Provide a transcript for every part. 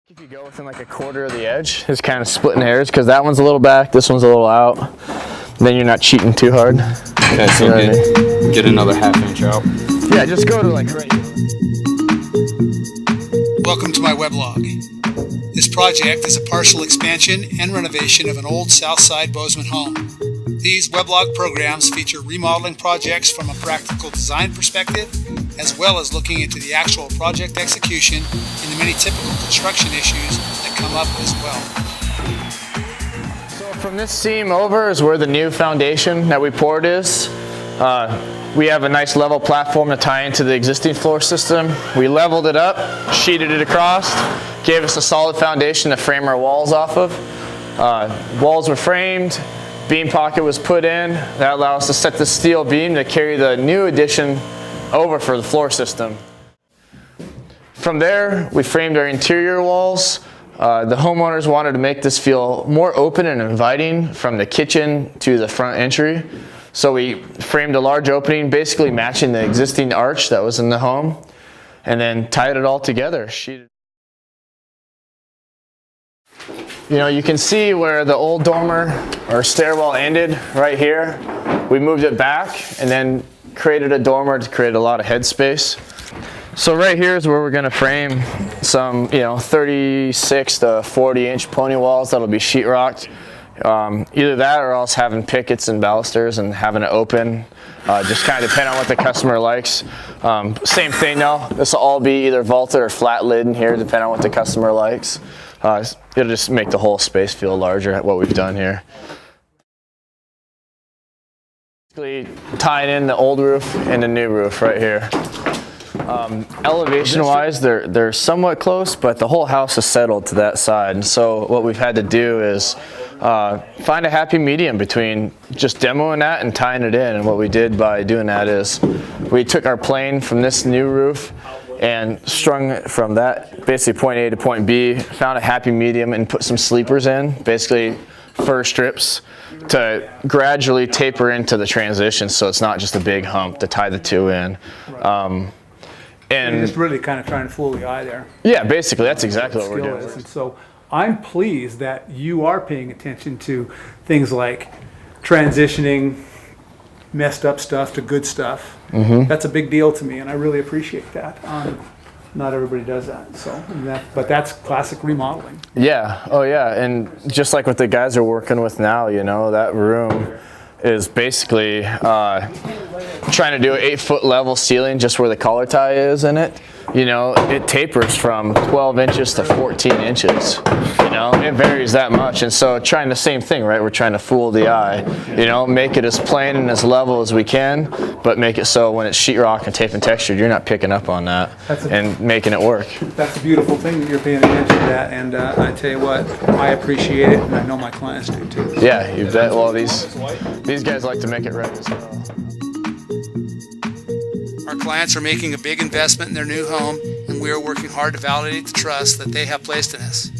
If you go within like a quarter of the edge, it's kind of splitting hairs because that one's a little back, this one's a little out. Then you're not cheating too hard. Okay, so get another ½ inch out. Yeah, just go to like right here. Welcome to my weblog. This project is a partial expansion and renovation of an old South Side Bozeman home. These weblog programs feature remodeling projects from a practical design perspective, as well as looking into the actual project execution and the many typical construction issues that come up as well. So from this seam over is where the new foundation that we poured is. We have a nice level platform to tie into the existing floor system. We leveled it up, sheeted it across, gave us a solid foundation to frame our walls off of. Walls were framed, beam pocket was put in. That allowed us to set the steel beam to carry the new addition over for the floor system. From there, we framed our interior walls. The homeowners wanted to make this feel more open and inviting from the kitchen to the front entry. So we framed a large opening, basically matching the existing arch that was in the home, and then tied it all together. You know, you can see where the old dormer or stairwell ended right here. We moved it back and then created a dormer to create a lot of headspace. So right here is where we're going to frame some, 36 to 40 inch pony walls that'll be sheetrocked. Either that or else having pickets and balusters and having it open. Just kind of depend on what the customer likes. Same thing though, this will all be either vaulted or flat lid in here depending on what the customer likes. It'll just make the whole space feel larger at what we've done here. Basically tying in the old roof and the new roof right here. Elevation wise they're somewhat close, but the whole house is settled to that side, and so what we've had to do is find a happy medium between just demoing that and tying it in. And what we did by doing that is we took our plane from this new roof and strung it from that, basically point A to point B, found a happy medium and put some sleepers in, basically fur strips, to gradually taper into the transition so it's not just a big hump to tie the two in. And it's really kind of trying to fool the eye there. Yeah, basically that's exactly what we're doing. And so I'm pleased that you are paying attention to things like transitioning messed up stuff to good stuff. Mm-hmm. That's a big deal to me, and I really appreciate that. Not everybody does that, but that's classic remodeling. Yeah, oh yeah, and just like what the guys are working with now, that room is basically trying to do an 8-foot level ceiling just where the collar tie is in it. It tapers from 12 inches to 14 inches. It varies that much. And so trying the same thing, right? We're trying to fool the eye, make it as plain and as level as we can, but make it so when it's sheetrock and tape and textured, you're not picking up on that and making it work. That's a beautiful thing that you're paying attention to that. And I tell you what, I appreciate it, and I know my clients do too. Yeah, you bet. Well, these guys like to make it right as well. Our clients are making a big investment in their new home, and we are working hard to validate the trust that they have placed in us.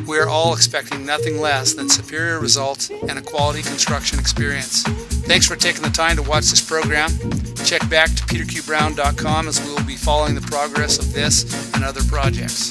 We are all expecting nothing less than superior results and a quality construction experience. Thanks for taking the time to watch this program. Check back to peterqbrown.com as we will be following the progress of this and other projects.